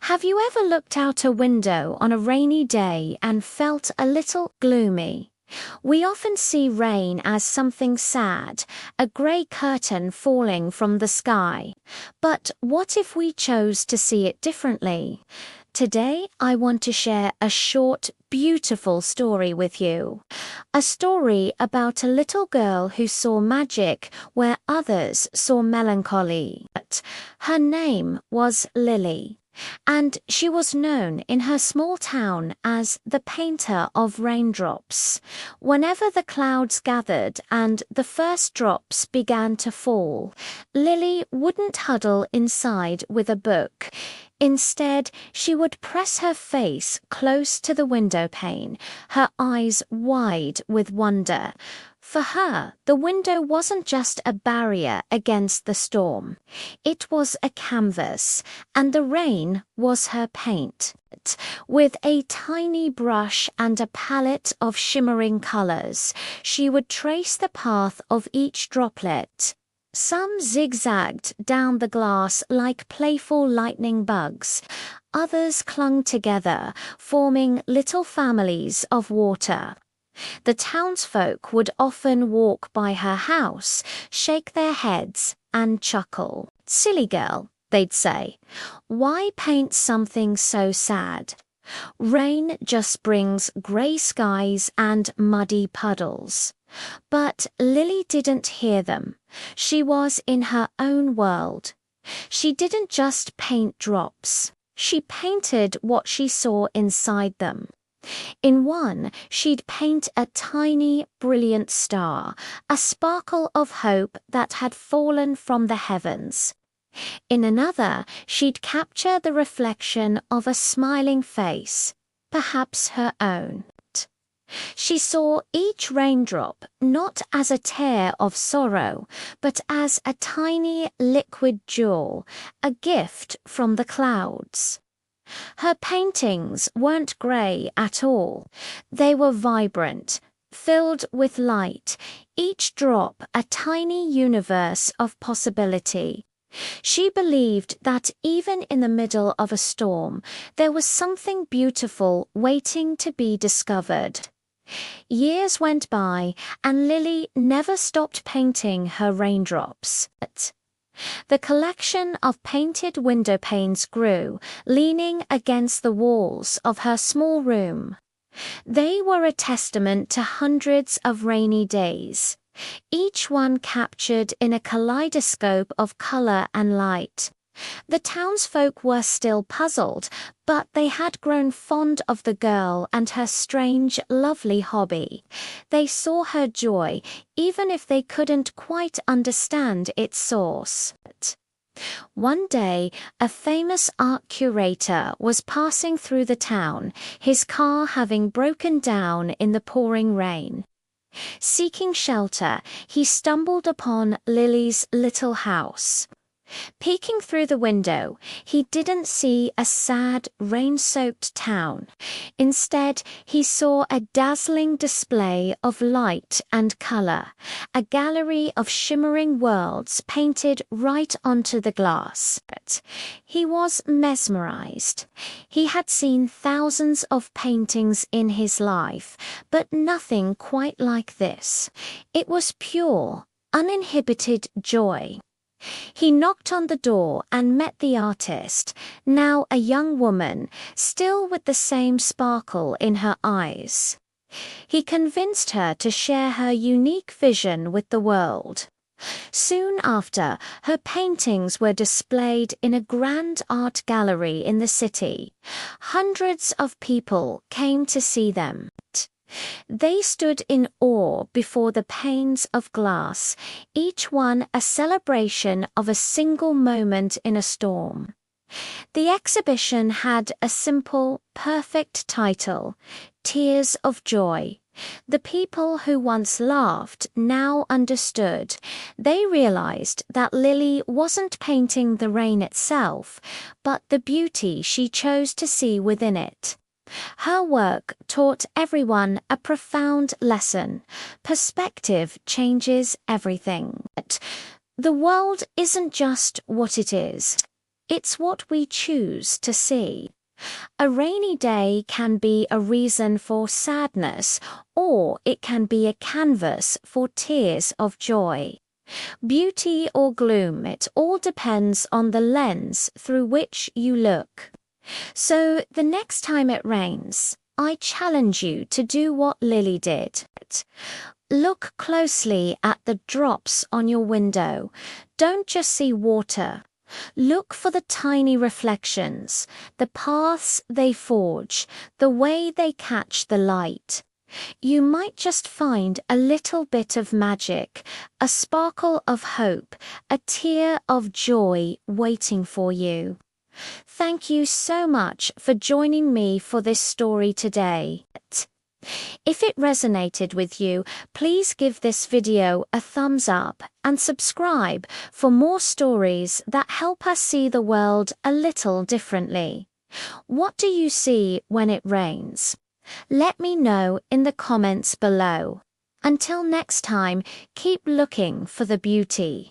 Have you ever looked out a window on a rainy day and felt a little gloomy? We often see rain as something sad, a grey curtain falling from the sky. But what if we chose to see it differently? Today, I want to share a short, beautiful story with you. A story about a little girl who saw magic where others saw melancholy. Her name was Lily, and she was known in her small town as the Painter of Raindrops. Whenever the clouds gathered and the first drops began to fall, Lily wouldn't huddle inside with a book. Instead, she would press her face close to the window pane, her eyes wide with wonder. For her, the window wasn't just a barrier against the storm. It was a canvas, and the rain was her paint. With a tiny brush and a palette of shimmering colors, she would trace the path of each droplet. Some zigzagged down the glass like playful lightning bugs. Others clung together, forming little families of water. The townsfolk would often walk by her house, shake their heads, and chuckle. "Silly girl," they'd say. "Why paint something so sad? Rain just brings grey skies and muddy puddles." But Lily didn't hear them. She was in her own world. She didn't just paint drops. She painted what she saw inside them. In one, she'd paint a tiny, brilliant star, a sparkle of hope that had fallen from the heavens. In another, she'd capture the reflection of a smiling face, perhaps her own. She saw each raindrop not as a tear of sorrow, but as a tiny liquid jewel, a gift from the clouds. Her paintings weren't grey at all. They were vibrant, filled with light, each drop a tiny universe of possibility. She believed that even in the middle of a storm, there was something beautiful waiting to be discovered. Years went by, and Lily never stopped painting her raindrops. The collection of painted window panes grew, leaning against the walls of her small room. They were a testament to hundreds of rainy days, each one captured in a kaleidoscope of color and light. The townsfolk were still puzzled, but they had grown fond of the girl and her strange, lovely hobby. They saw her joy, even if they couldn't quite understand its source. One day, a famous art curator was passing through the town, his car having broken down in the pouring rain. Seeking shelter, he stumbled upon Lily's little house. Peeking through the window, he didn't see a sad, rain-soaked town. Instead, he saw a dazzling display of light and color, a gallery of shimmering worlds painted right onto the glass. He was mesmerized. He had seen thousands of paintings in his life, but nothing quite like this. It was pure, uninhibited joy. He knocked on the door and met the artist, now a young woman, still with the same sparkle in her eyes. He convinced her to share her unique vision with the world. Soon after, her paintings were displayed in a grand art gallery in the city. Hundreds of people came to see them. They stood in awe before the panes of glass, each one a celebration of a single moment in a storm. The exhibition had a simple, perfect title, Tears of Joy. The people who once laughed now understood. They realized that Lily wasn't painting the rain itself, but the beauty she chose to see within it. Her work taught everyone a profound lesson. Perspective changes everything. The world isn't just what it is. It's what we choose to see. A rainy day can be a reason for sadness, or it can be a canvas for tears of joy. Beauty or gloom, it all depends on the lens through which you look. So the next time it rains, I challenge you to do what Lily did. Look closely at the drops on your window. Don't just see water. Look for the tiny reflections, the paths they forge, the way they catch the light. You might just find a little bit of magic, a sparkle of hope, a tear of joy waiting for you. Thank you so much for joining me for this story today. If it resonated with you, please give this video a thumbs up and subscribe for more stories that help us see the world a little differently. What do you see when it rains? Let me know in the comments below. Until next time, keep looking for the beauty.